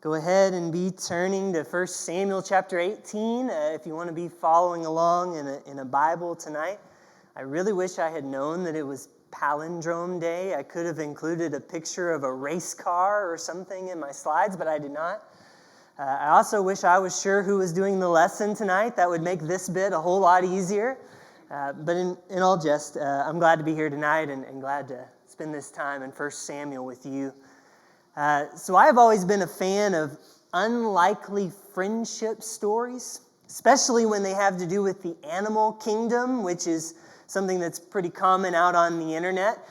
Go ahead and be turning to 1 Samuel chapter 18 if you want to be following along in a Bible tonight. I really wish I had known that it was Palindrome Day. I could have included a picture of a race car or something in my slides, but I did not. I also wish I was sure who was doing the lesson tonight. That would make this bit a whole lot easier. But in all jest, I'm glad to be here tonight and glad to spend this time in 1 Samuel with you. So I've always been a fan of unlikely friendship stories, especially when they have to do with the animal kingdom, which is something that's pretty common out on the internet.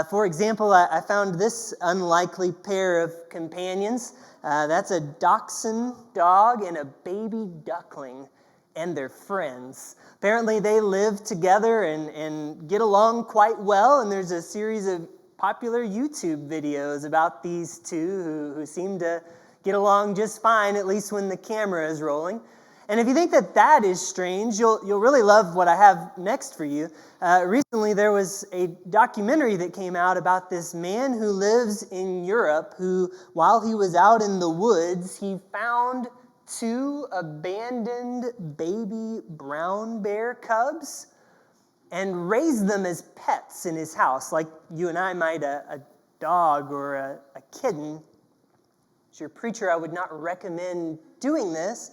For example, I found this unlikely pair of companions. That's a dachshund dog and a baby duckling and their friends. Apparently they live together and get along quite well, and there's a series of popular YouTube videos about these two who seem to get along just fine, at least when the camera is rolling. And if you think that is strange, you'll really love what I have next for you. Recently, there was a documentary that came out about this man who lives in Europe who, while he was out in the woods, he found 2 abandoned baby brown bear cubs and raised them as pets in his house, like you and I might a dog or a kitten. As your preacher, I would not recommend doing this.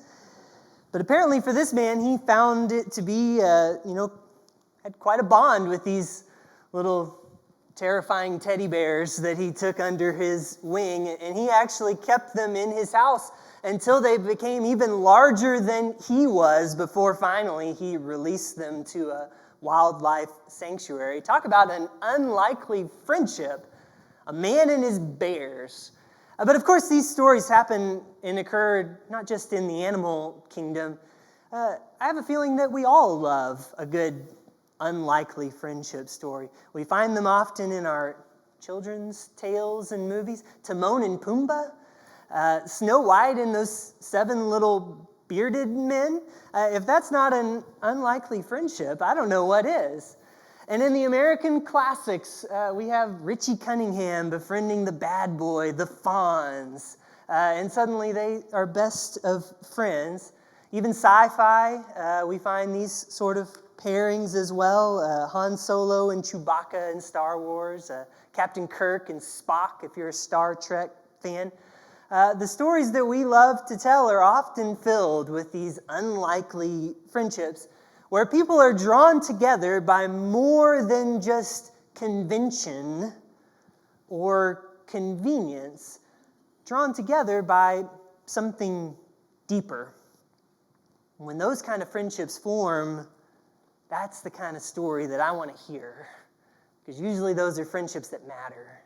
But apparently for this man, he found it to be, had quite a bond with these little terrifying teddy bears that he took under his wing. And he actually kept them in his house until they became even larger than he was before finally he released them to a wildlife sanctuary. Talk about an unlikely friendship. A man and his bears. But of course, these stories happen and occurred not just in the animal kingdom. I have a feeling that we all love a good, unlikely friendship story. We find them often in our children's tales and movies. Timon and Pumbaa, Snow White and those 7 little bearded men. If that's not an unlikely friendship, I don't know what is. And in the American classics, we have Richie Cunningham befriending the bad boy, the Fonz, and suddenly they are best of friends. Even sci-fi, we find these sort of pairings as well. Han Solo and Chewbacca in Star Wars, Captain Kirk and Spock if you're a Star Trek fan. The stories that we love to tell are often filled with these unlikely friendships where people are drawn together by more than just convention or convenience, drawn together by something deeper. When those kind of friendships form, that's the kind of story that I want to hear, because usually those are friendships that matter.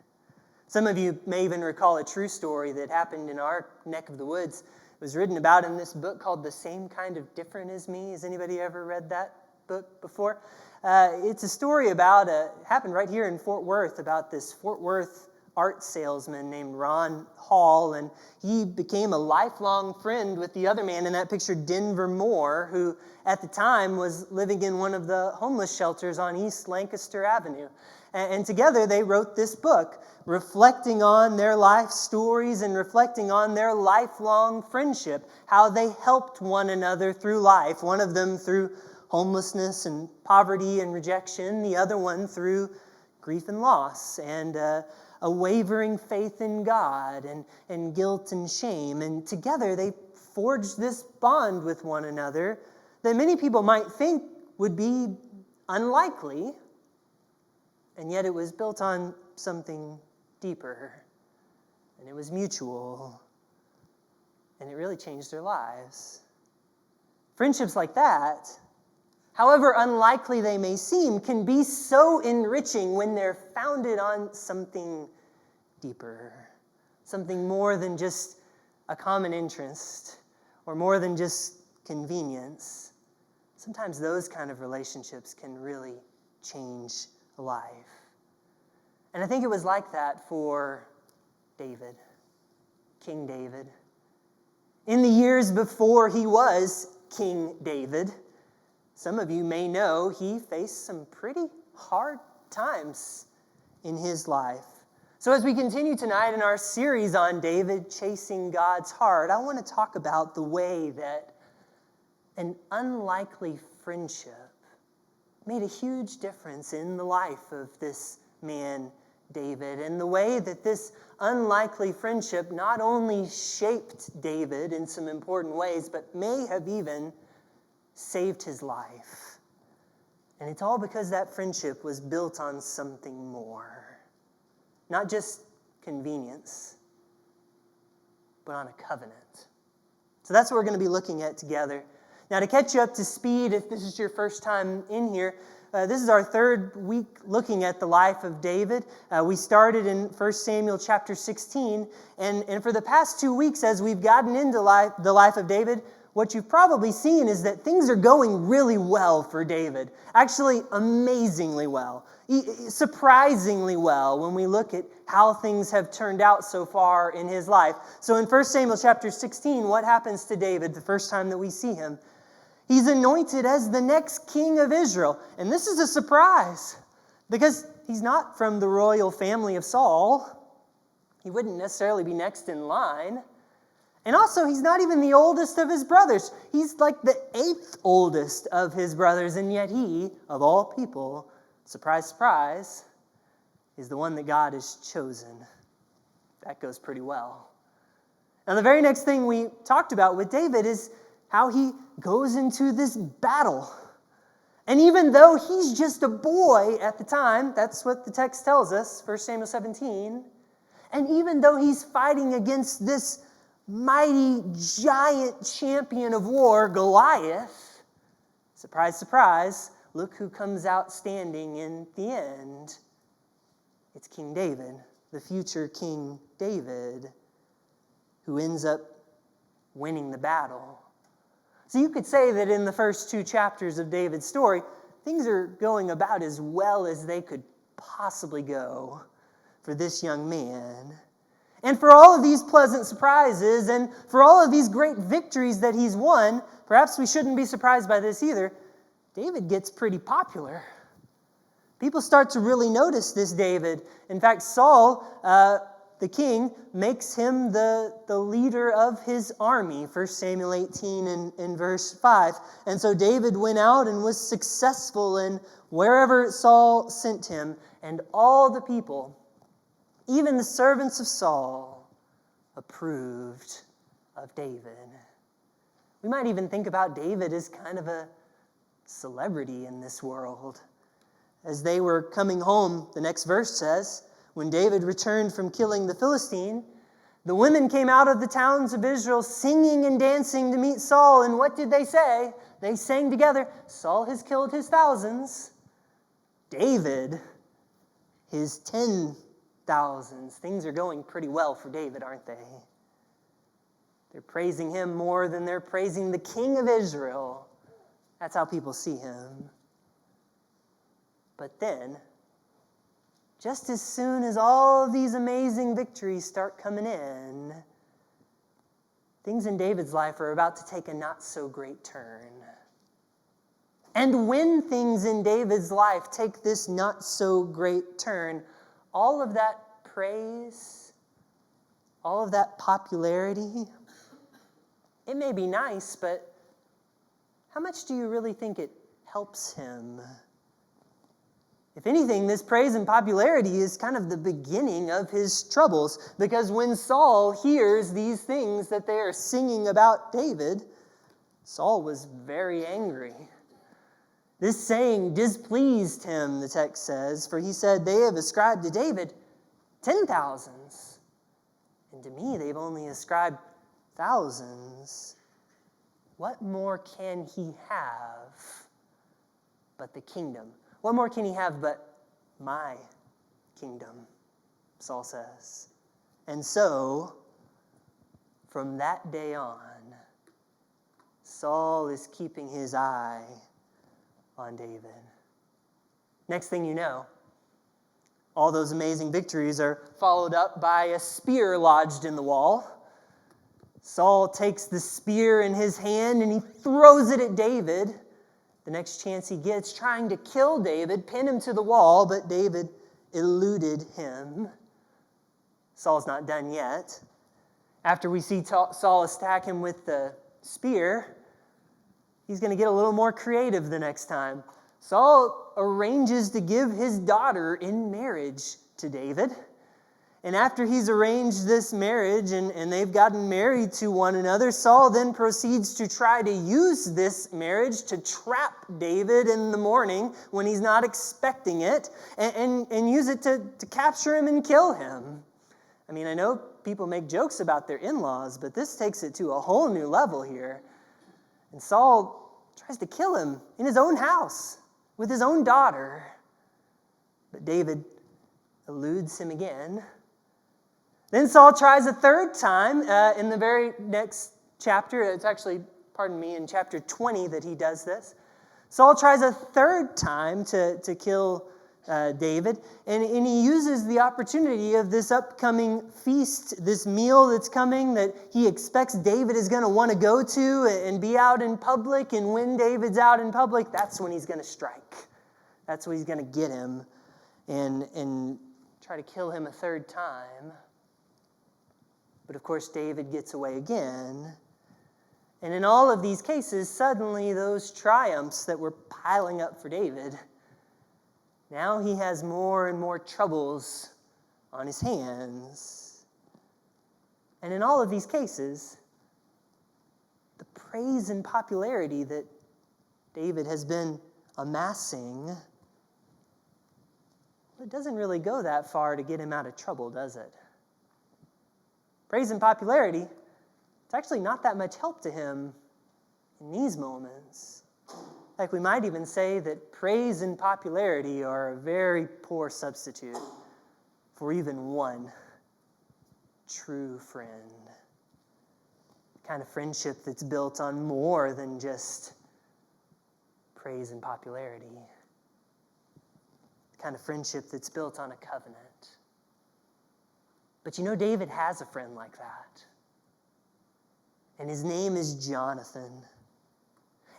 Some of you may even recall a true story that happened in our neck of the woods. It was written about in this book called The Same Kind of Different as Me. Has anybody ever read that book before? It's a story about, happened right here in Fort Worth, about this Fort Worth art salesman named Ron Hall, and he became a lifelong friend with the other man in that picture, Denver Moore, who at the time was living in one of the homeless shelters on East Lancaster Avenue. And together they wrote this book, reflecting on their life stories and reflecting on their lifelong friendship, how they helped one another through life, one of them through homelessness and poverty and rejection, the other one through grief and loss and a wavering faith in God and guilt and shame. And together they forged this bond with one another that many people might think would be unlikely, and yet it was built on something deeper, and it was mutual, and it really changed their lives. Friendships like that, however unlikely they may seem, can be so enriching when they're founded on something deeper, something more than just a common interest or more than just convenience. Sometimes those kind of relationships can really change life. And I think it was like that for David, King David. In the years before he was King David, some of you may know he faced some pretty hard times in his life. So as we continue tonight in our series on David chasing God's heart, I want to talk about the way that an unlikely friendship made a huge difference in the life of this man, David, and the way that this unlikely friendship not only shaped David in some important ways, but may have even saved his life. And it's all because that friendship was built on something more. Not just convenience, but on a covenant. So that's what we're going to be looking at together. Now, to catch you up to speed, if this is your first time in here, this is our third week looking at the life of David. We started in 1 Samuel chapter 16, and for the past 2 weeks, as we've gotten into the life of David, what you've probably seen is that things are going really well for David. Actually, amazingly well. Surprisingly well when we look at how things have turned out so far in his life. So in 1 Samuel chapter 16, what happens to David the first time that we see him? He's anointed as the next king of Israel. And this is a surprise because he's not from the royal family of Saul. He wouldn't necessarily be next in line. And also, he's not even the oldest of his brothers. He's like the 8th oldest of his brothers. And yet he, of all people, surprise, surprise, is the one that God has chosen. That goes pretty well. Now, the very next thing we talked about with David is how he goes into this battle. And even though he's just a boy at the time, that's what the text tells us, 1 Samuel 17, and even though he's fighting against this mighty giant champion of war, Goliath, surprise, surprise, look who comes out standing in the end. It's King David, the future King David, who ends up winning the battle. So you could say that in the first 2 chapters of David's story, things are going about as well as they could possibly go for this young man. And for all of these pleasant surprises and for all of these great victories that he's won, perhaps we shouldn't be surprised by this either, David gets pretty popular. People start to really notice this David. In fact, Saul, the king, makes him the leader of his army, 1 Samuel 18 in verse 5. And so David went out and was successful in wherever Saul sent him, and all the people, even the servants of Saul, approved of David. We might even think about David as kind of a celebrity in this world. As they were coming home, the next verse says, when David returned from killing the Philistine, the women came out of the towns of Israel singing and dancing to meet Saul. And what did they say? They sang together, Saul has killed his thousands, David his 10,000s. Things are going pretty well for David, aren't they? They're praising him more than they're praising the King of Israel. That's how people see him. But then, just as soon as all of these amazing victories start coming in, things in David's life are about to take a not-so-great turn. And when things in David's life take this not-so-great turn, all of that praise, all of that popularity, it may be nice, but how much do you really think it helps him? If anything, this praise and popularity is kind of the beginning of his troubles, because when Saul hears these things that they are singing about David, Saul was very angry. This saying displeased him, the text says, for he said, they have ascribed to David 10,000s, and to me they've only ascribed thousands. What more can he have but the kingdom? What more can he have but my kingdom, Saul says. And so, from that day on, Saul is keeping his eye on David. Next thing you know, all those amazing victories are followed up by a spear lodged in the wall. Saul takes the spear in his hand and he throws it at David. The next chance he gets, trying to kill David, pin him to the wall, but David eluded him. Saul's not done yet. After we see Saul attack him with the spear, he's going to get a little more creative the next time. Saul arranges to give his daughter in marriage to David. And after he's arranged this marriage and they've gotten married to one another, Saul then proceeds to try to use this marriage to trap David in the morning when he's not expecting it and use it to capture him and kill him. I mean, I know people make jokes about their in-laws, but this takes it to a whole new level here. And Saul tries to kill him in his own house with his own daughter. But David eludes him again. Then Saul tries a third time in the very next chapter. It's actually, in chapter 20 that he does this. Saul tries a third time to kill David, and he uses the opportunity of this upcoming feast, this meal that's coming that he expects David is going to want to go to and be out in public, and when David's out in public, that's when he's going to strike. That's when he's going to get him and try to kill him a third time. But of course, David gets away again. And in all of these cases, suddenly those triumphs that were piling up for David, now he has more and more troubles on his hands. And in all of these cases, the praise and popularity that David has been amassing, it doesn't really go that far to get him out of trouble, does it? Praise and popularity, it's actually not that much help to him in these moments. In fact, we might even say that praise and popularity are a very poor substitute for even one true friend. The kind of friendship that's built on more than just praise and popularity. The kind of friendship that's built on a covenant. But you know, David has a friend like that. And his name is Jonathan.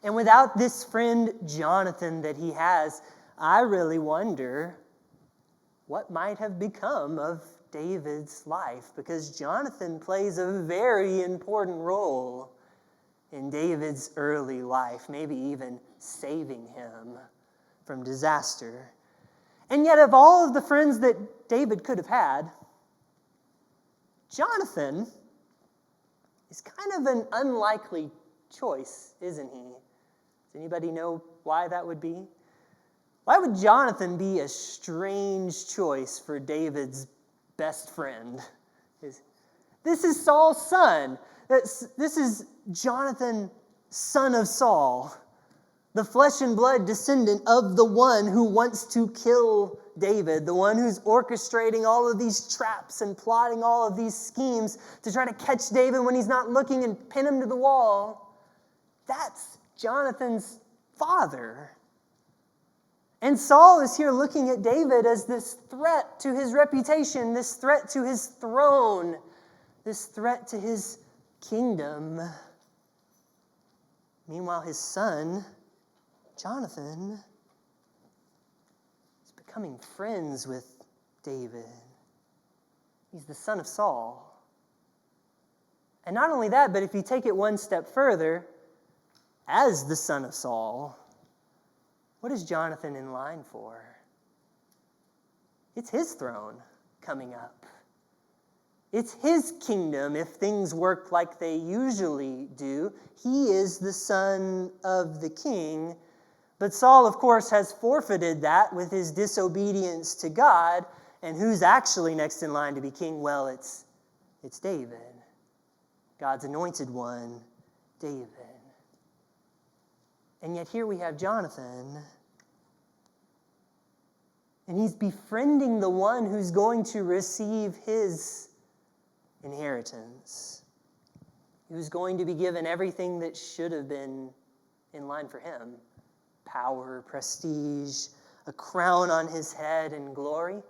And without this friend, Jonathan, that he has, I really wonder what might have become of David's life, because Jonathan plays a very important role in David's early life, maybe even saving him from disaster. And yet, of all of the friends that David could have had, Jonathan is kind of an unlikely choice, isn't he? Does anybody know why that would be? Why would Jonathan be a strange choice for David's best friend? This is Saul's son. This is Jonathan, son of Saul, the flesh and blood descendant of the one who wants to kill David, the one who's orchestrating all of these traps and plotting all of these schemes to try to catch David when he's not looking and pin him to the wall. That's Jonathan's father. And Saul is here looking at David as this threat to his reputation, this threat to his throne, this threat to his kingdom. Meanwhile, his son, Jonathan, is becoming friends with David. He's the son of Saul. And not only that, but if you take it one step further, as the son of Saul, what is Jonathan in line for? It's his throne coming up. It's his kingdom if things work like they usually do. He is the son of the king. But Saul, of course, has forfeited that with his disobedience to God. And who's actually next in line to be king? Well, it's David, God's anointed one, David. And yet here we have Jonathan, and he's befriending the one who's going to receive his inheritance, who's going to be given everything that should have been in line for him: power, prestige, a crown on his head, and glory.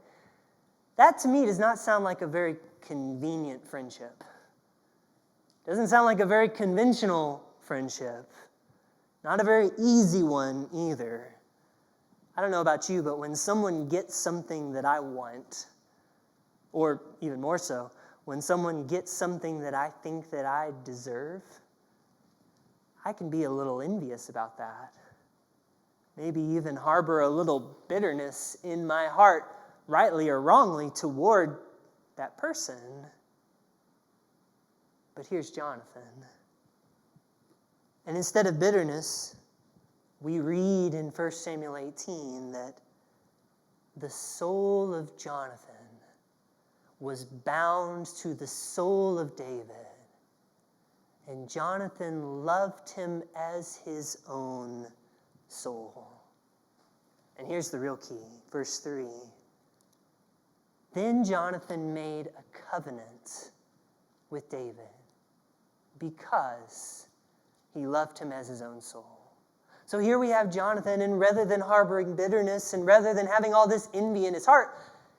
That to me does not sound like a very convenient friendship. Doesn't sound like a very conventional friendship. Not a very easy one either. I don't know about you, but when someone gets something that I want, Or even more so, when someone gets something that I think that I deserve, I can be a little envious about that. Maybe even harbor a little bitterness in my heart, rightly or wrongly, toward that person. But here's Jonathan. And instead of bitterness, we read in 1 Samuel 18 that the soul of Jonathan was bound to the soul of David, and Jonathan loved him as his own soul. And here's the real key, verse 3. Then Jonathan made a covenant with David because he loved him as his own soul. So here we have Jonathan, and rather than harboring bitterness and rather than having all this envy in his heart,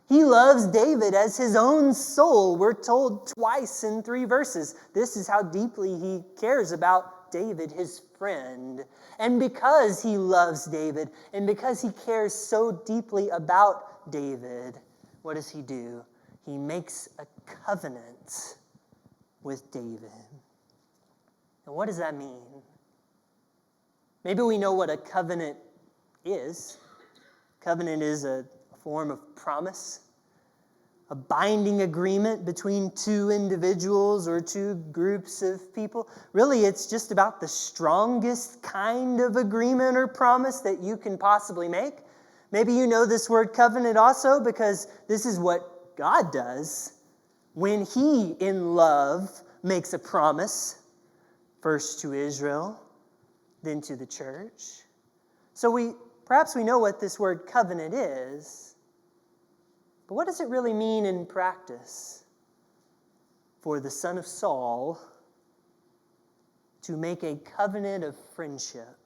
he loves David as his own soul. We're told twice in 3 verses. This is how deeply he cares about David, his friend. And because he loves David, and because he cares so deeply about David, what does he do? He makes a covenant with David. And what does that mean? Maybe we know what a covenant is. Covenant is a form of promise, a binding agreement between 2 individuals or 2 groups of people. Really, it's just about the strongest kind of agreement or promise that you can possibly make. Maybe you know this word covenant also because this is what God does when he, in love, makes a promise, first to Israel, then to the church. So perhaps we know what this word covenant is, but what does it really mean in practice for the son of Saul to make a covenant of friendship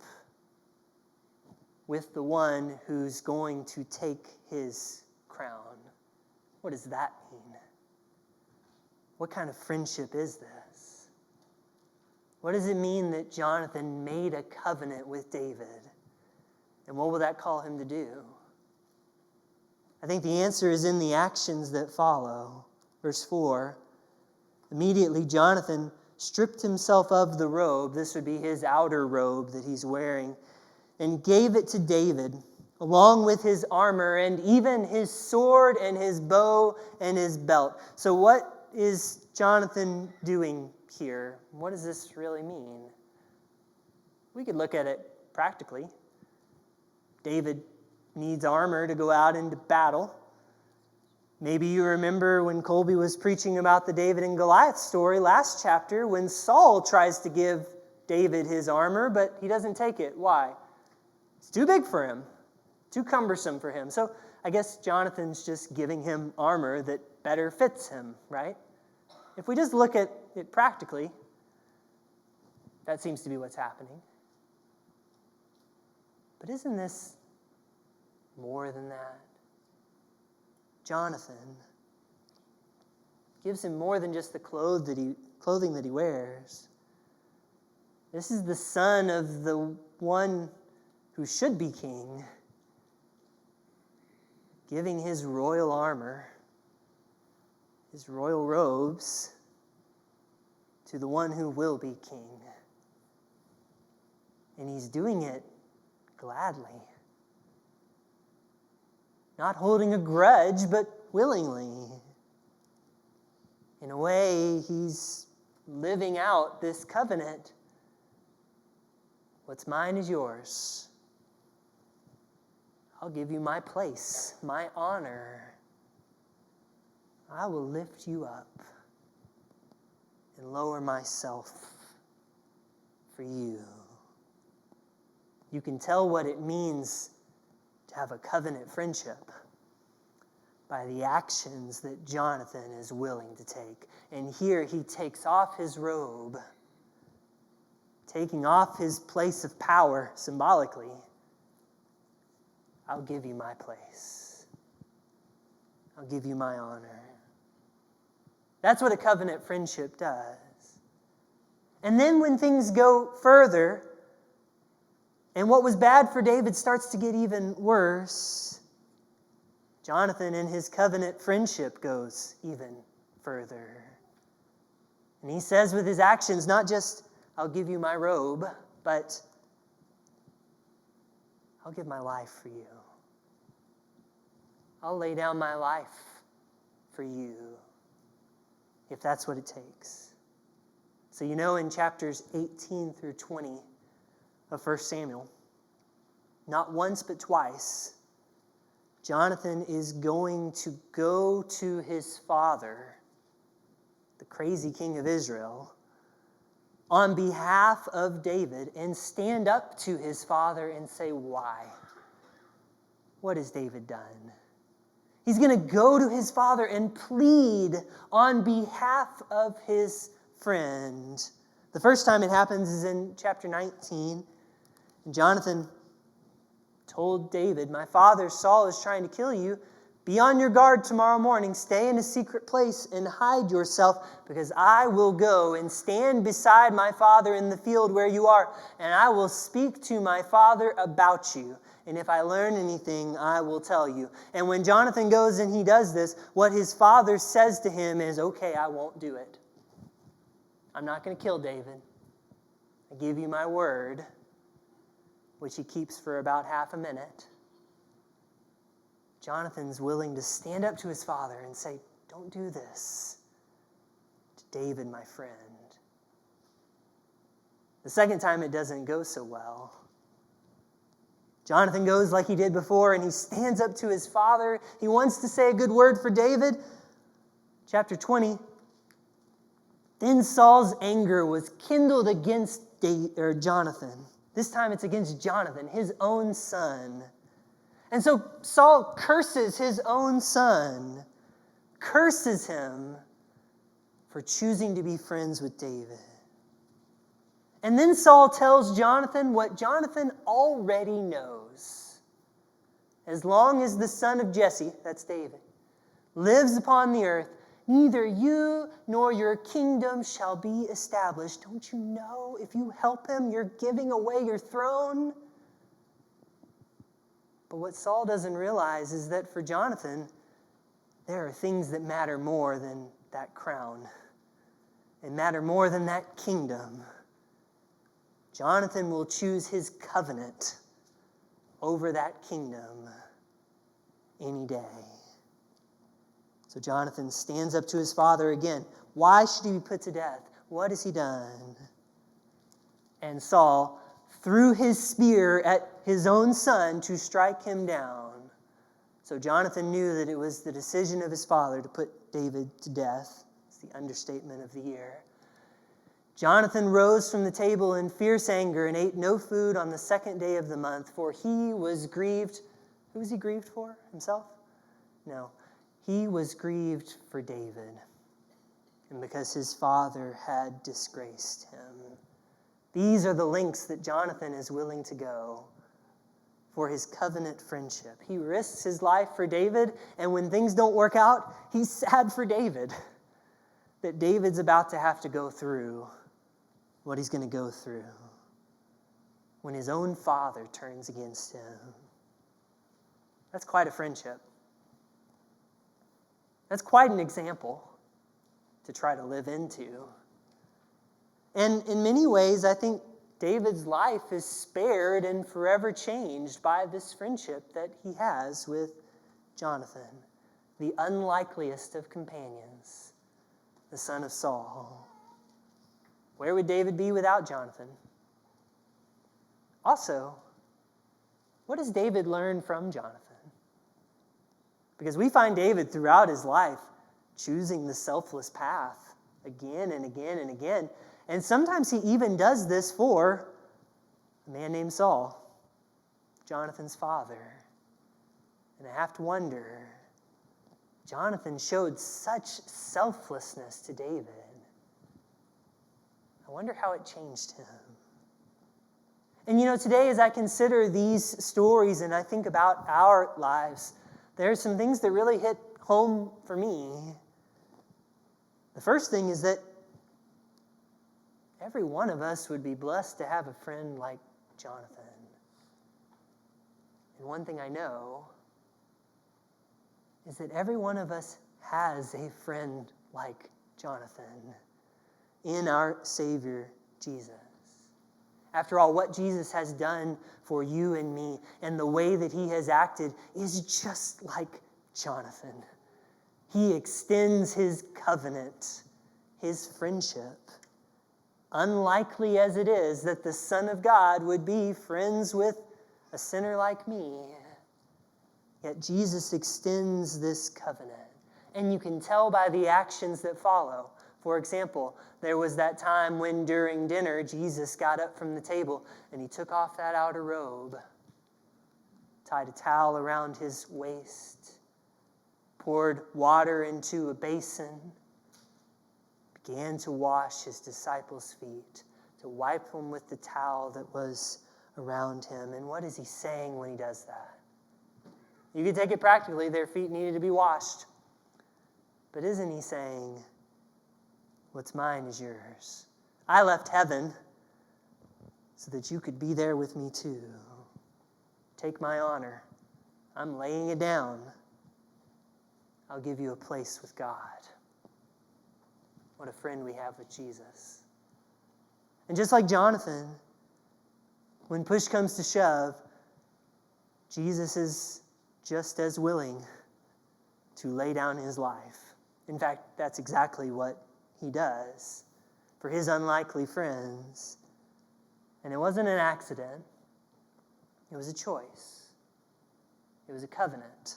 with the one who's going to take his crown? What does that mean? What kind of friendship is this? What does it mean that Jonathan made a covenant with David? And what will that call him to do? I think the answer is in the actions that follow. Verse 4, immediately Jonathan stripped himself of the robe, this would be his outer robe that he's wearing, and gave it to David, along with his armor and even his sword and his bow and his belt. So what is Jonathan doing here? What does this really mean? We could look at it practically. David needs armor to go out into battle. Maybe you remember when Colby was preaching about the David and Goliath story last chapter, when Saul tries to give David his armor, but he doesn't take it. Why? It's too big for him, too cumbersome for him. So I guess Jonathan's just giving him armor that better fits him, right? If we just look at it practically, that seems to be what's happening. But isn't this more than that? Jonathan gives him more than just the clothing that he wears. This is the son of the one who should be king, giving his royal armor, his royal robes, to the one who will be king. And he's doing it gladly. Not holding a grudge, but willingly. In a way, he's living out this covenant. What's mine is yours. I'll give you my place, my honor. I will lift you up and lower myself for you. You can tell what it means to have a covenant friendship by the actions that Jonathan is willing to take. And here he takes off his robe, taking off his place of power symbolically. I'll give you my place. I'll give you my honor. That's what a covenant friendship does. And then when things go further, and what was bad for David starts to get even worse, Jonathan in his covenant friendship goes even further. And he says with his actions, not just, I'll give you my robe, but I'll give my life for you. I'll lay down my life for you, if that's what it takes. So you know in chapters 18 through 20 of 1 Samuel, not once but twice, Jonathan is going to go to his father, the crazy king of Israel, on behalf of David and stand up to his father and say, why? What has David done? He's going to go to his father and plead on behalf of his friend. The first time it happens is in chapter 19. And Jonathan told David, my father Saul is trying to kill you. Be on your guard tomorrow morning. Stay in a secret place and hide yourself, because I will go and stand beside my father in the field where you are, and I will speak to my father about you. And if I learn anything, I will tell you. And when Jonathan goes and he does this, what his father says to him is, okay, I won't do it. I'm not going to kill David. I give you my word, which he keeps for about half a minute. Jonathan's willing to stand up to his father and say, don't do this to David, my friend. The second time it doesn't go so well. Jonathan goes like he did before, and he stands up to his father. He wants to say a good word for David. Chapter 20. Then Saul's anger was kindled against Jonathan. This time it's against Jonathan, his own son. And so Saul curses his own son, curses him for choosing to be friends with David. And then Saul tells Jonathan what Jonathan already knows. As long as the son of Jesse, that's David, lives upon the earth, neither you nor your kingdom shall be established. Don't you know if you help him, you're giving away your throne? But what Saul doesn't realize is that for Jonathan, there are things that matter more than that crown and matter more than that kingdom. Jonathan will choose his covenant over that kingdom any day. So Jonathan stands up to his father again. Why should he be put to death? What has he done? And Saul threw his spear at his own son to strike him down. So Jonathan knew that it was the decision of his father to put David to death. It's the understatement of the year. Jonathan rose from the table in fierce anger and ate no food on the second day of the month, for he was grieved. Who was he grieved for? Himself? No. He was grieved for David, and because his father had disgraced him. These are the lengths that Jonathan is willing to go for his covenant friendship. He risks his life for David, and when things don't work out, he's sad for David, that David's about to have to go through what he's going to go through when his own father turns against him. That's quite a friendship. That's quite an example to try to live into. And in many ways, I think David's life is spared and forever changed by this friendship that he has with Jonathan, the unlikeliest of companions, the son of Saul. Where would David be without Jonathan? Also, what does David learn from Jonathan? Because we find David throughout his life choosing the selfless path again and again and again. And sometimes he even does this for a man named Saul, Jonathan's father. And I have to wonder, Jonathan showed such selflessness to David. I wonder how it changed him. And today as I consider these stories and I think about our lives, there are some things that really hit home for me. The first thing is that every one of us would be blessed to have a friend like Jonathan. And one thing I know is that every one of us has a friend like Jonathan in our Savior, Jesus. After all, what Jesus has done for you and me and the way that he has acted is just like Jonathan. He extends his covenant, his friendship. Unlikely as it is that the Son of God would be friends with a sinner like me, yet Jesus extends this covenant. And you can tell by the actions that follow. For example, there was that time when during dinner, Jesus got up from the table and he took off that outer robe, tied a towel around his waist, poured water into a basin, began to wash his disciples' feet, to wipe them with the towel that was around him. And what is he saying when he does that? You could take it practically. Their feet needed to be washed. But isn't he saying, what's mine is yours? I left heaven so that you could be there with me too. Take my honor. I'm laying it down. I'll give you a place with God. What a friend we have with Jesus. And just like Jonathan, when push comes to shove, Jesus is just as willing to lay down his life. In fact, that's exactly what he does for his unlikely friends. And it wasn't an accident. It was a choice. It was a covenant.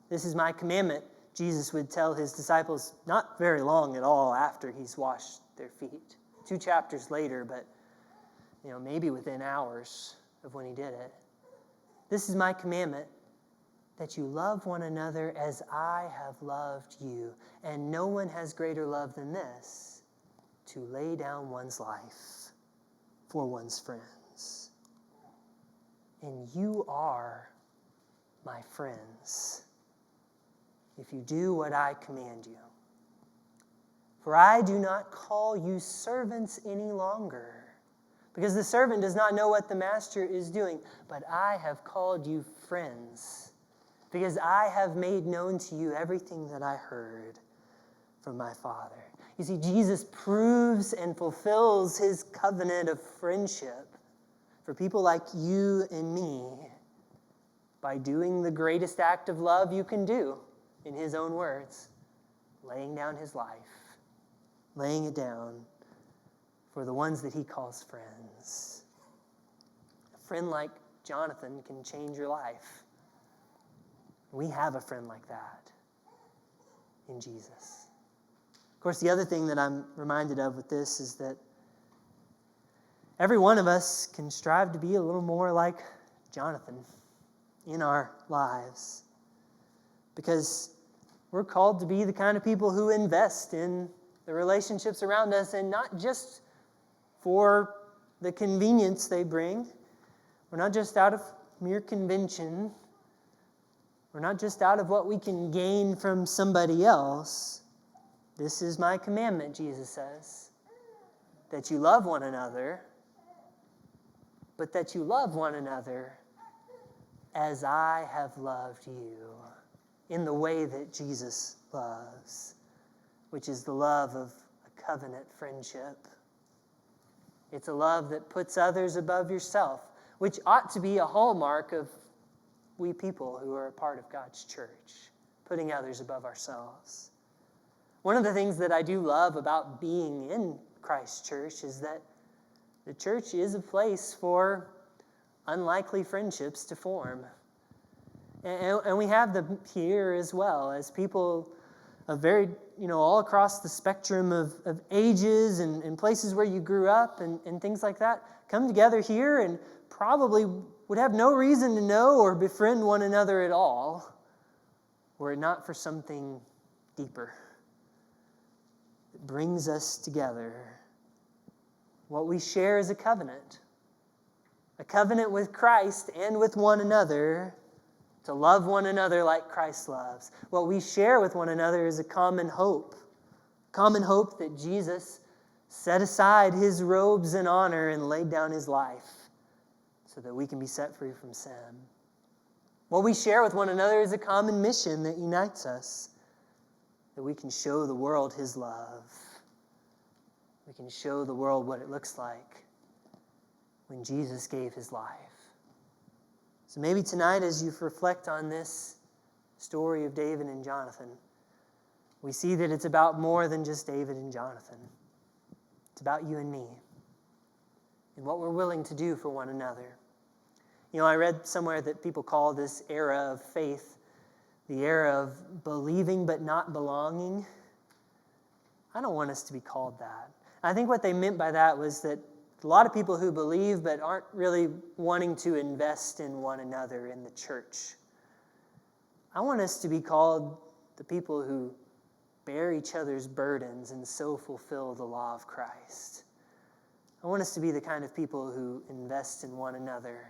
This is my commandment, Jesus would tell his disciples not very long at all after he's washed their feet. 2 chapters later, but maybe within hours of when he did it. This is my commandment, that you love one another as I have loved you. And no one has greater love than this, to lay down one's life for one's friends. And you are my friends, if you do what I command you. For I do not call you servants any longer, because the servant does not know what the master is doing, but I have called you friends, because I have made known to you everything that I heard from my Father. You see, Jesus proves and fulfills his covenant of friendship for people like you and me by doing the greatest act of love you can do, in his own words, laying down his life, laying it down for the ones that he calls friends. A friend like Jonathan can change your life. We have a friend like that in Jesus. Of course, the other thing that I'm reminded of with this is that every one of us can strive to be a little more like Jonathan in our lives, because we're called to be the kind of people who invest in the relationships around us, and not just for the convenience they bring. We're not just out of mere convention. We're not just out of what we can gain from somebody else. This is my commandment, Jesus says, that you love one another, but that you love one another as I have loved you, in the way that Jesus loves, which is the love of a covenant friendship. It's a love that puts others above yourself, which ought to be a hallmark of we people who are a part of God's church, putting others above ourselves. One of the things that I do love about being in Christ's church is that the church is a place for unlikely friendships to form. And we have them here as well, as people of very, all across the spectrum of ages and places where you grew up and things like that, come together here and probably would have no reason to know or befriend one another at all, were it not for something deeper that brings us together. What we share is a covenant with Christ and with one another, to love one another like Christ loves. What we share with one another is a common hope that Jesus set aside his robes in honor and laid down his life so that we can be set free from sin. What we share with one another is a common mission that unites us, that we can show the world his love. We can show the world what it looks like when Jesus gave his life. So maybe tonight, as you reflect on this story of David and Jonathan, we see that it's about more than just David and Jonathan. It's about you and me and what we're willing to do for one another. You know, I read somewhere that people call this era of faith the era of believing but not belonging. I don't want us to be called that. I think what they meant by that was that a lot of people who believe but aren't really wanting to invest in one another in the church. I want us to be called the people who bear each other's burdens and so fulfill the law of Christ. I want us to be the kind of people who invest in one another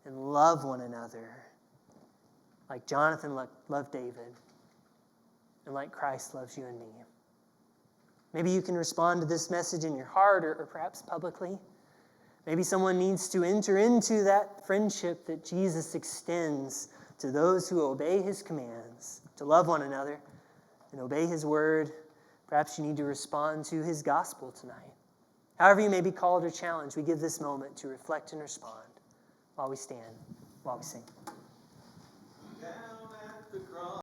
and love one another like Jonathan loved David and like Christ loves you and me. Maybe you can respond to this message in your heart or perhaps publicly. Maybe someone needs to enter into that friendship that Jesus extends to those who obey his commands, to love one another and obey his word. Perhaps you need to respond to his gospel tonight. However you may be called or challenged, we give this moment to reflect and respond while we stand, while we sing. Down at the cross.